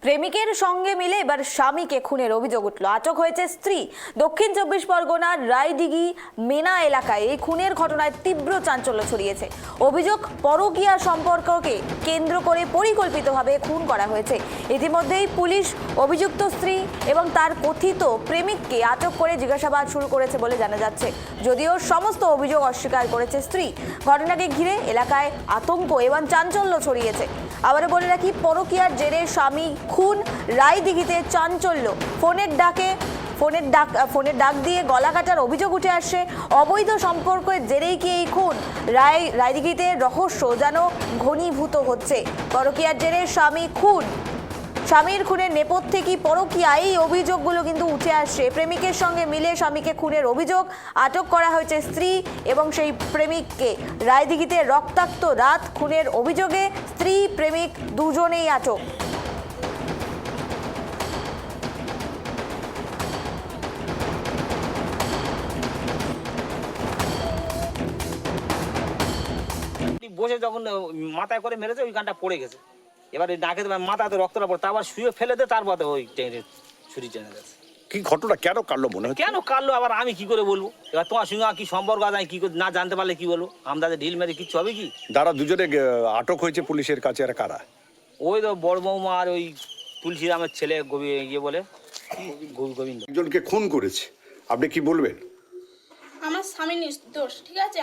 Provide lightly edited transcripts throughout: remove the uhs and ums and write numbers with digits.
প্রেমিকের সঙ্গে মিলে এবার স্বামীকে খুনের অভিযোগ উঠল। আটক হয়েছে স্ত্রী। দক্ষিণ চব্বিশ পরগনার রায়দিঘি মেনা এলাকায় এই খুনের ঘটনায় তীব্র চাঞ্চল্য ছড়িয়েছে। অভিযোগ, পরকীয়া সম্পর্ককে কেন্দ্র করে পরিকল্পিতভাবে খুন করা হয়েছে। ইতিমধ্যেই পুলিশ অভিযুক্ত স্ত্রী এবং তার কথিত প্রেমিককে আটক করে জিজ্ঞাসাবাদ শুরু করেছে বলে জানা যাচ্ছে। যদিও সমস্ত অভিযোগ অস্বীকার করেছে স্ত্রী। ঘটনাকে ঘিরে এলাকায় আতঙ্ক এবং চাঞ্চল্য ছড়িয়েছে। আবারও বলে রাখি, পরকীয়ার জেরে স্বামী খুন, রায়দিঘিতে চাঞ্চল্য। ফোনের ডাক দিয়ে গলা কাটার অভিযোগ উঠে আসছে। অবৈধ সম্পর্কের জেরেই কি এই খুন? রায়দিঘিতে রহস্য যেন ঘনীভূত হচ্ছে। পরকীয়ার জেরে স্বামী খুন, স্বামীর খুনের নেপথ্যে কি পরকীয়া, এই অভিযোগগুলো কিন্তু উঠে আসছে। প্রেমিকের সঙ্গে মিলে স্বামীকে খুনের অভিযোগ। আটক করা হয়েছে স্ত্রী এবং সেই প্রেমিককে। রায়দিঘিতে রক্তাক্ত রাত খুনের অভিযোগে স্ত্রী প্রেমিক দুজনেই আটক। বসে যখন মাথায় করে মেরেছে ওই গানটা পড়ে গেছে। এবার নাকে মাথাতে রক্তটা পড়ে, তারপর শুয়ে ফেলে দে, তারপরে ওই ছুরি টেনে গেছে। কি ঘটনা, কেন কাটলো মনে হয়? কেন কাটলো আবার আমি কি করে বলবো? এবার তোমার সঙ্গে কি সম্পর্ক আছে কি না জানতে পারলে কি বলবো? আমাদের ঢিল মেরে কিচ্ছু হবে কি? যারা দুজনে আটক হয়েছে পুলিশের কাছে, আর কারা? ওই তো বড় বৌমা আর ওই তুলসীরামের ছেলে ইয়ে বলে গোবিন্দ। একজনকে খুন করেছে, আপনি কি বলবেন? আমার স্বামী নির্দোষ, ঠিক আছে।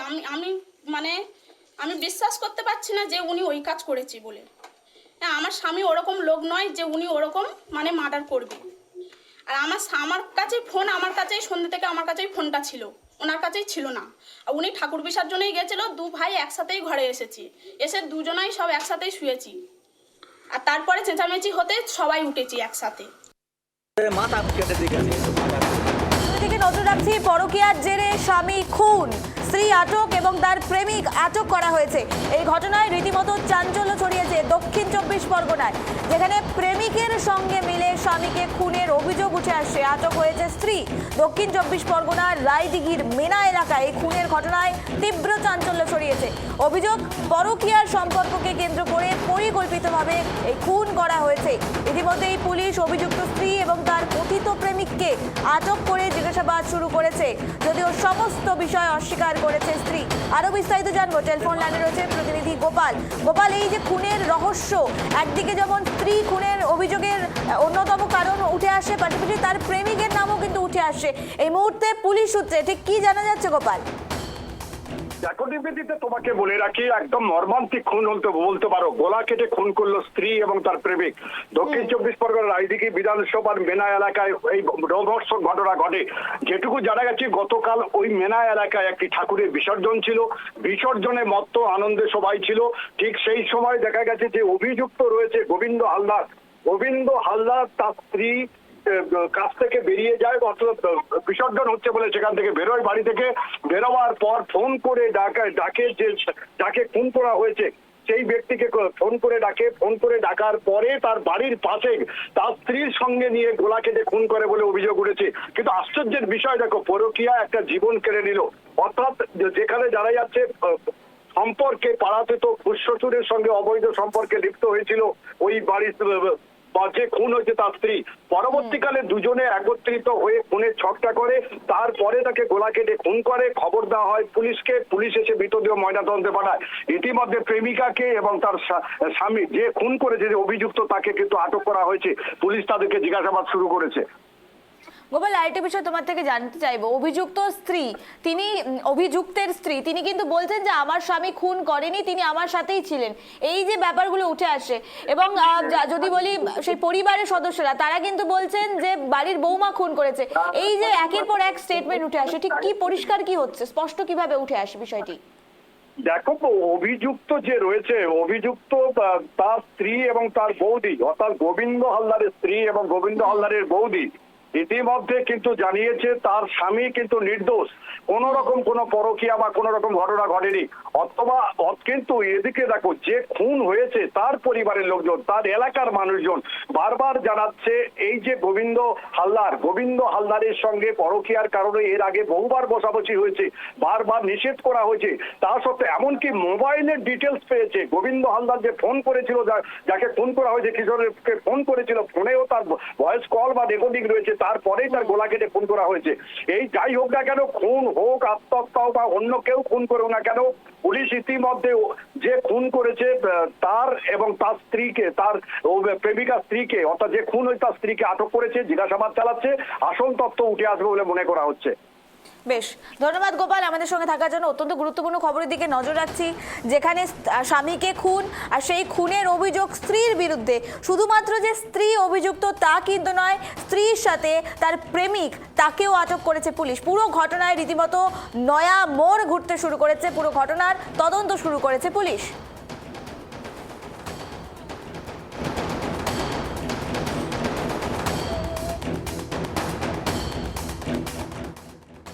আমি বিশ্বাস করতে পারছি না যে উনি ওই কাজ করেছে বলে। হ্যাঁ, আমার স্বামী ওরকম লোক নয় যে উনি ওরকম মার্ডার করবে। আর আমার কাছেই ফোন, আমার কাছেই সন্ধ্যে থেকে আমার কাছেই ফোনটা ছিল, ওনার কাছেই ছিল না। আর উনি ঠাকুর বিসর্জনেই গেছিল, দু ভাই একসাথেই ঘরে এসেছি, এসে দুজনাই সব একসাথেই শুয়েছি। আর তারপরে চেঁচামেচি হতে সবাই উঠেছি একসাথে। মাথা কেটে দিকে দিকে নজর রাখছি। পরকীয়ার জেরে স্বামী খুন, স্ত্রী আটক এবং তার প্রেমিক আটক করা হয়েছে। এই ঘটনায় রীতিমতো চাঞ্চল্য ছড়িয়েছে দক্ষিণ চব্বিশ পরগনায়, যেখানে প্রেমিকের সঙ্গে মিলে স্বামীকে খুনের অভিযোগ উঠে আসছে। আটক হয়েছে স্ত্রী। দক্ষিণ চব্বিশ পরগনার রায়দিঘির মেনা এলাকায় এই খুনের ঘটনায় তীব্র চাঞ্চল্য ছড়িয়েছে। অভিযোগ, পরকীয়ার সম্পর্ককে কেন্দ্র করে পরিকল্পিতভাবে এই খুন করা হয়েছে। ইতিমধ্যেই পুলিশ অভিযুক্ত স্ত্রী এবং তার কথিত প্রেমিককে আটক করে জিজ্ঞাসাবাদ শুরু করেছে। যদিও সমস্ত বিষয় অস্বীকার করেছে স্ত্রী। আরো বিস্তারিত জানবো, টেলিফোন লাইনে রয়েছে প্রতিনিধি গোপাল। গোপাল, এই যে খুনের রহস্য, একদিকে যেমন স্ত্রী খুনের অভিযোগের অন্যতম কারণ উঠে আসে, পাশাপাশি তার প্রেমিকের নামও কিন্তু উঠে আসছে। এই মুহূর্তে পুলিশ সূত্রে ঠিক কি জানা যাচ্ছে গোপাল? দেখো নিবেদিতা, তোমাকে বলে রাখি, একদম মর্মান্তিক খুন বলতে পারো। গলা কেটে খুন করলো স্ত্রী এবং তার প্রেমিক। দক্ষিণ চব্বিশ পরগনার রায়দিঘি বিধানসভার মেনা এলাকায় এই রোমহর্ষক ঘটনা ঘটে। যেটুকু জানা গেছে, গতকাল ওই মেনা এলাকায় একটি ঠাকুরের বিসর্জন ছিল। বিসর্জনে মত্ত আনন্দে সবাই ছিল। ঠিক সেই সময় দেখা গেছে যে অভিযুক্ত রয়েছে গোবিন্দ হালদার। গোবিন্দ হালদার তার স্ত্রী কাছ থেকে বেরিয়ে যায়, অর্থাৎ বিসর্জন হচ্ছে বলে সেখান থেকে বেরোয়। বাড়ি থেকে বেরোবার পর ফোন করে ডাকে যে যাকে খুন করা হয়েছে সেই ব্যক্তিকে ফোন করে ডাকার পরে তার বাড়ির পাশে তার স্ত্রীর সঙ্গে নিয়ে গোলা কেটে খুন করে বলে অভিযোগ উঠেছে। কিন্তু আশ্চর্যের বিষয় দেখো, পরকীয়া একটা জীবন কেড়ে নিল। অর্থাৎ যেখানে যারা যাচ্ছে সম্পর্কে, পাড়াতে তো শ্বশুরের সঙ্গে অবৈধ সম্পর্কে লিপ্ত হয়েছিল ওই বাড়ির যে খুন হয়েছে তার স্ত্রী। পরবর্তীকালে দুজনে একত্রিত হয়ে খুনের ছকটা করে, তারপরে তাকে গোলা কেটে খুন করে। খবর দেওয়া হয় পুলিশকে, পুলিশ এসে মৃতদেহ ময়নাতদন্তে পাঠায়। ইতিমধ্যে প্রেমিকাকে এবং তার স্বামী যে খুন করেছে, যে অভিযুক্ত, তাকে কিন্তু আটক করা হয়েছে। পুলিশ তাদেরকে জিজ্ঞাসাবাদ শুরু করেছে। গোপাল, আরেকটা বিষয় তোমার থেকে জানতে চাইবো। অভিযুক্তের স্ত্রী তিনি কিন্তু বলছেন যে আমার স্বামী খুন করেনি, তিনি আমার সাথেই ছিলেন। এই যে ব্যাপারগুলো উঠে আসে, এবং যদি বলি সেই পরিবারের সদস্যরা, তারা কিন্তু বলছেন যে বাড়ির বৌমা খুন করেছে। এই যে একের পর এক স্টেটমেন্ট উঠে আসে, ঠিক কি পরিষ্কার কি হচ্ছে, স্পষ্ট কিভাবে উঠে আসে বিষয়টি? দেখো, অভিযুক্ত যে রয়েছে, অভিযুক্ত তার স্ত্রী এবং তার বৌদি, অর্থাৎ গোবিন্দ হালদারের স্ত্রী এবং গোবিন্দ হালদারের বৌদি, ইতিমধ্যে কিন্তু জানিয়েছে তার স্বামী কিন্তু নির্দোষ, কোন রকম কোনো পরকীয়া বা কোন রকম ঘটনা ঘটেনি। অথবা কিন্তু এদিকে দেখো, যে খুন হয়েছে তার পরিবারের লোকজন, তার এলাকার মানুষজন বারবার জানাচ্ছে এই যে গোবিন্দ হালদারের সঙ্গে পরকীয়ার কারণে এর আগে বহুবার বসাবসি হয়েছে, বারবার নিষেধ করা হয়েছে। তা সত্ত্বেও এমনকি মোবাইলের ডিটেলস পেয়েছে, গোবিন্দ হালদার যে ফোন করেছিল, যাকে ফোন করা হয়েছে, কিশোরকে ফোন করেছিল, ফোনেও তার ভয়েস কল বা রেকর্ডিং রয়েছে, তারপরেই তার গলা কেটে খুন করা হয়েছে। এই যাই হোক না কেন, খুন হোক, আত্মহত্যা হোক বা অন্য কেউ খুন করুক না কেন, পুলিশ ইতিমধ্যে যে খুন করেছে তার এবং তার স্ত্রীকে, তার প্রেমিকা স্ত্রীকে, অর্থাৎ যে খুন হয়েছে তার স্ত্রীকে আটক করেছে, জিজ্ঞাসাবাদ চালাচ্ছে। আসল তথ্য উঠে আসবে বলে মনে করা হচ্ছে। বেশ, ধন্যবাদ গোপাল আমাদের সঙ্গে থাকার জন্য। অত্যন্ত গুরুত্বপূর্ণ খবরের দিকে নজর রাখছি, যেখানে স্বামীকে খুন আর সেই খুনের অভিযোগ স্ত্রীর বিরুদ্ধে। শুধুমাত্র যে স্ত্রী অভিযুক্ত তা কিন্তু নয়, স্ত্রীর সাথে তার প্রেমিক, তাকেও আটক করেছে পুলিশ। পুরো ঘটনায় রীতিমতো নয়া মোড় ঘুরতে শুরু করেছে, পুরো ঘটনার তদন্ত শুরু করেছে পুলিশ।